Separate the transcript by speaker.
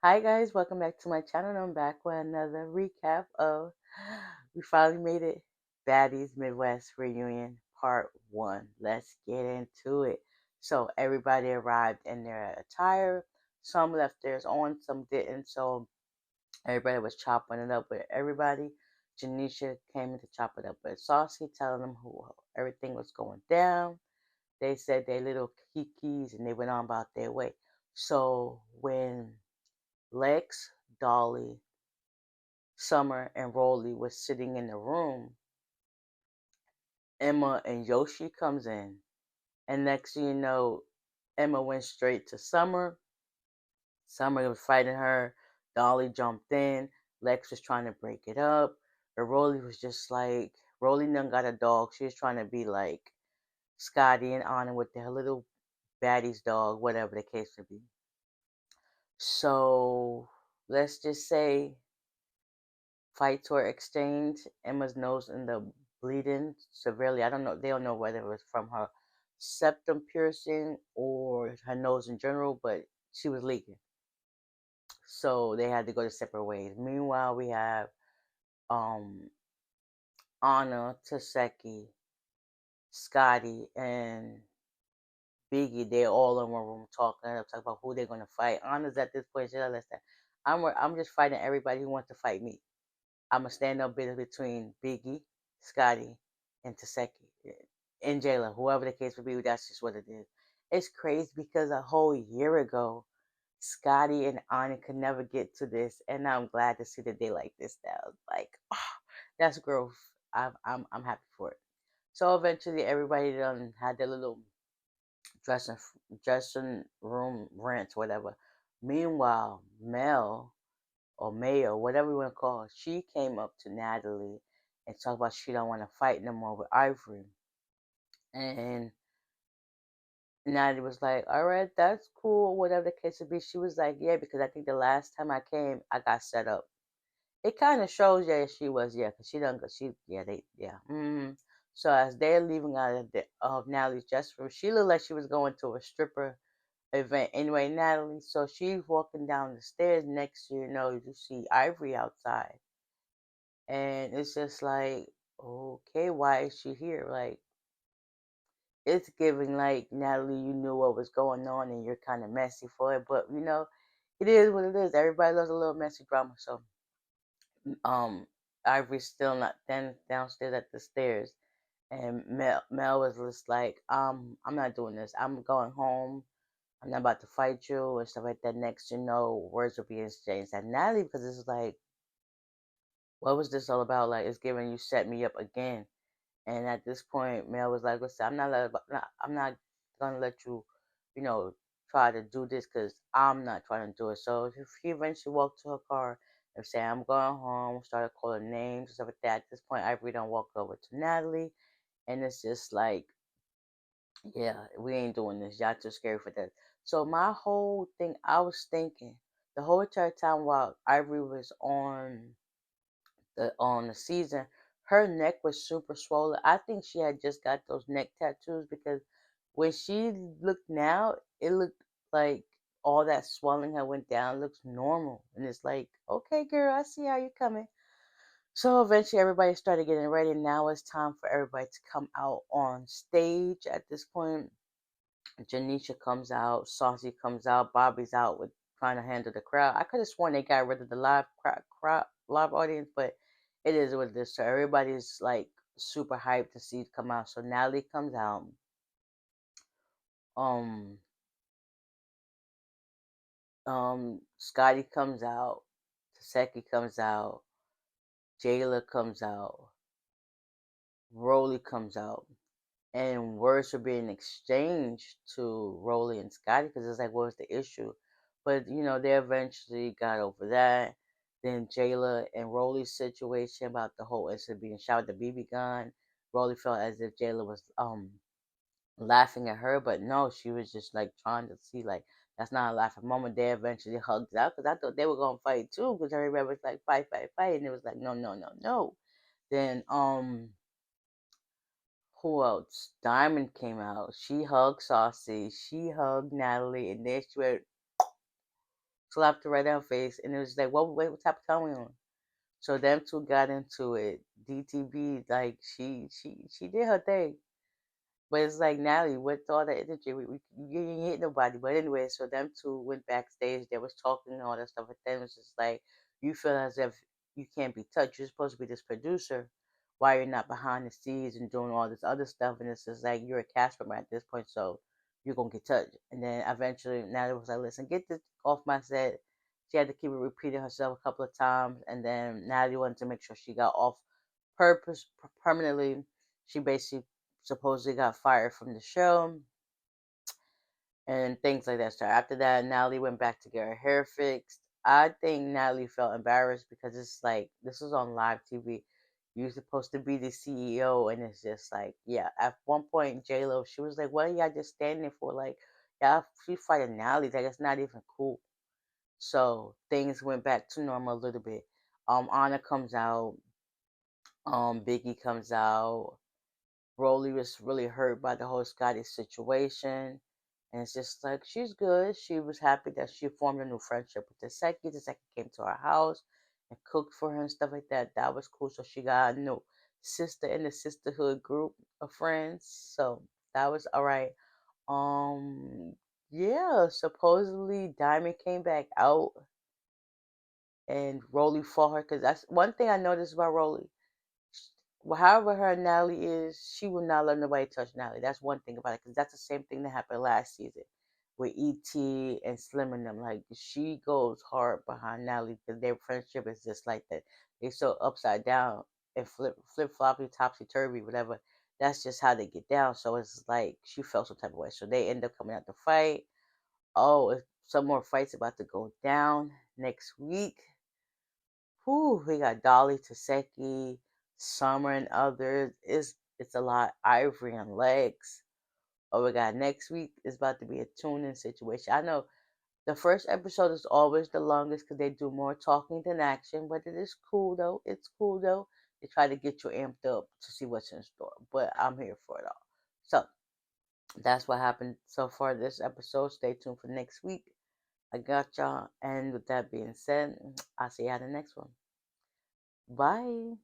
Speaker 1: Hi guys, welcome back to my channel. I'm back with another recap of we finally made it. Baddies Midwest Reunion Part 1. Let's get into it. So everybody arrived in their attire. Some left theirs on, some didn't. So everybody was chopping it up with everybody. Janisha came in to chop it up with Saucy, telling them who everything was going down. They said their little kikis and they went on about their way. So when Lex, Dolly, Summer, and Rolly was sitting in the room, Emma and Yoshi comes in. And next thing you know, Emma went straight to Summer. Summer was fighting her. Dolly jumped in. Lex was trying to break it up. But Rolly was just like, Rolly done got a dog. She was trying to be like Scotty and Anna with their little baddie's dog, whatever the case may be. So let's just say fights were exchanged. Emma's nose ended up bleeding severely. I don't know. They don't know whether it was from her septum piercing or her nose in general, but she was leaking. So they had to go to separate ways. Meanwhile, we have um Anna, Taseki, Scotty, and Biggie. They're all in one room talking about who they're gonna fight. Anna's at this point. She's like, listen, I'm just fighting everybody who wants to fight me. I'm a stand up between Biggie, Scotty, and Taseki, and Jayla, whoever the case would be. That's just what it is. It's crazy because a whole year ago, Scotty and Ani could never get to this, and I'm glad to see that they like this now. Like, oh, that's growth. I'm happy for it. So eventually, everybody done had their little dressing dressing room rants, whatever. Meanwhile, Mel or Mayo, whatever you want to call her, she came up to Natalie and talked about she don't want to fight no more with Ivory. And Natalie was like, all right, that's cool, whatever the case would be. She was like, yeah, because I think the last time I came, I got set up. It kind of shows, yeah, she was, yeah, because she done, yeah, they, yeah. So as they're leaving out of Natalie's dressing room, she looked like she was going to a stripper event. Anyway, Natalie, so she's walking down the stairs. Next, you know, you see Ivory outside. And it's just like, okay, why is she here? Like, it's giving like Natalie, you knew what was going on and you're kind of messy for it, but you know, it is what it is. Everybody loves a little messy drama. So, um, Ivory's still not downstairs at the stairs, and Mel was just like, I'm not doing this. I'm going home. I'm not about to fight you and stuff like that. Next, you know, words will be exchanged. And Natalie, because it's like, what was this all about? Like, it's giving you set me up again. And at this point, Mel was like, "Listen, I'm not gonna let you, you know, try to do this because I'm not trying to do it." So she eventually walked to her car and said, "I'm going home." Started calling names and stuff like that. At this point, Ivory done walked over to Natalie, and it's just like, "Yeah, we ain't doing this. Y'all too scary for that." So my whole thing, I was thinking the whole entire time while Ivory was on the season, her neck was super swollen. I think she had just got those neck tattoos because when she looked now, it looked like all that swelling had went down. It looks normal, and it's like, okay, girl, I see how you're coming. So eventually, everybody started getting ready. Now it's time for everybody to come out on stage. At this point, Janisha comes out, Saucy comes out, Bobby's out with trying to handle the crowd. I could have sworn they got rid of the live audience, but it is what it is. So everybody's like super hyped to see it come out. So Natalie comes out. Um, Scotty comes out. Taseki comes out. Jayla comes out. Rolly comes out. And words were being exchanged to Rolly and Scotty because it's like, what was the issue? But you know, they eventually got over that. Then Jayla and Rolly's situation about the whole incident being shot with the BB gun. Rolly felt as if Jayla was laughing at her, but no, she was just like trying to see like that's not a laughing moment. They eventually hugged out because I thought they were gonna fight too because everybody was like fight, fight, fight, and it was like no, no, no, no. Then who else? Diamond came out. She hugged Saucy. She hugged Natalie, and then she went slapped her right in her face, and it was like, what type of time we on? So them two got into it. DTB, like she did her thing. But it's like, Natalie, with all that energy, you ain't hit nobody. But anyway, so them two went backstage. They was talking and all that stuff. But then it was just like, you feel as if you can't be touched. You're supposed to be this producer. Why you're not behind the scenes and doing all this other stuff? And it's just like, you're a cast member at this point, so you're gonna get touched. And then eventually, Natalie was like, listen, get this off my set. She had to keep it repeating herself a couple of times, and then Natalie wanted to make sure she got off purpose permanently. She basically supposedly got fired from the show and things like that. So after that, Natalie went back to get her hair fixed. I think Natalie felt embarrassed because it's like, this was on live TV. You're supposed to be the CEO, and it's just like, yeah. At one point, J Lo, she was like, "What are y'all just standing for? Like, y'all, she fighting Natalie. Like, it's not even cool." So things went back to normal a little bit. Anna comes out. Biggie comes out. Broly was really hurt by the whole Scotty situation. And it's just like, she's good. She was happy that she formed a new friendship with the Seki. The Seki came to her house and cooked for her and stuff like that. That was cool. So she got a new sister in the sisterhood group of friends. So that was all right. Yeah, supposedly Diamond came back out and Rolly fought her, because that's one thing I noticed about Rolly. Well, however her Natalie is, she will not let nobody touch Natalie. That's one thing about it, because that's the same thing that happened last season with ET and Slim and them. Like, she goes hard behind Natalie because their friendship is just like that. They so upside down and flip floppy, topsy turvy, whatever. That's just how they get down. So it's like she felt some type of way. So they end up coming out to fight. Oh, some more fights about to go down next week. Whew, we got Dolly, Taseki, Summer, and others. It's a lot. Ivory and Legs. Oh, we got next week is about to be a tune-in situation. I know the first episode is always the longest because they do more talking than action, but it is cool though. It's cool though. They try to get you amped up to see what's in store, but I'm here for it all. So that's what happened so far this episode. Stay tuned for next week. I got y'all, and with that being said, I'll see you at the next one. Bye.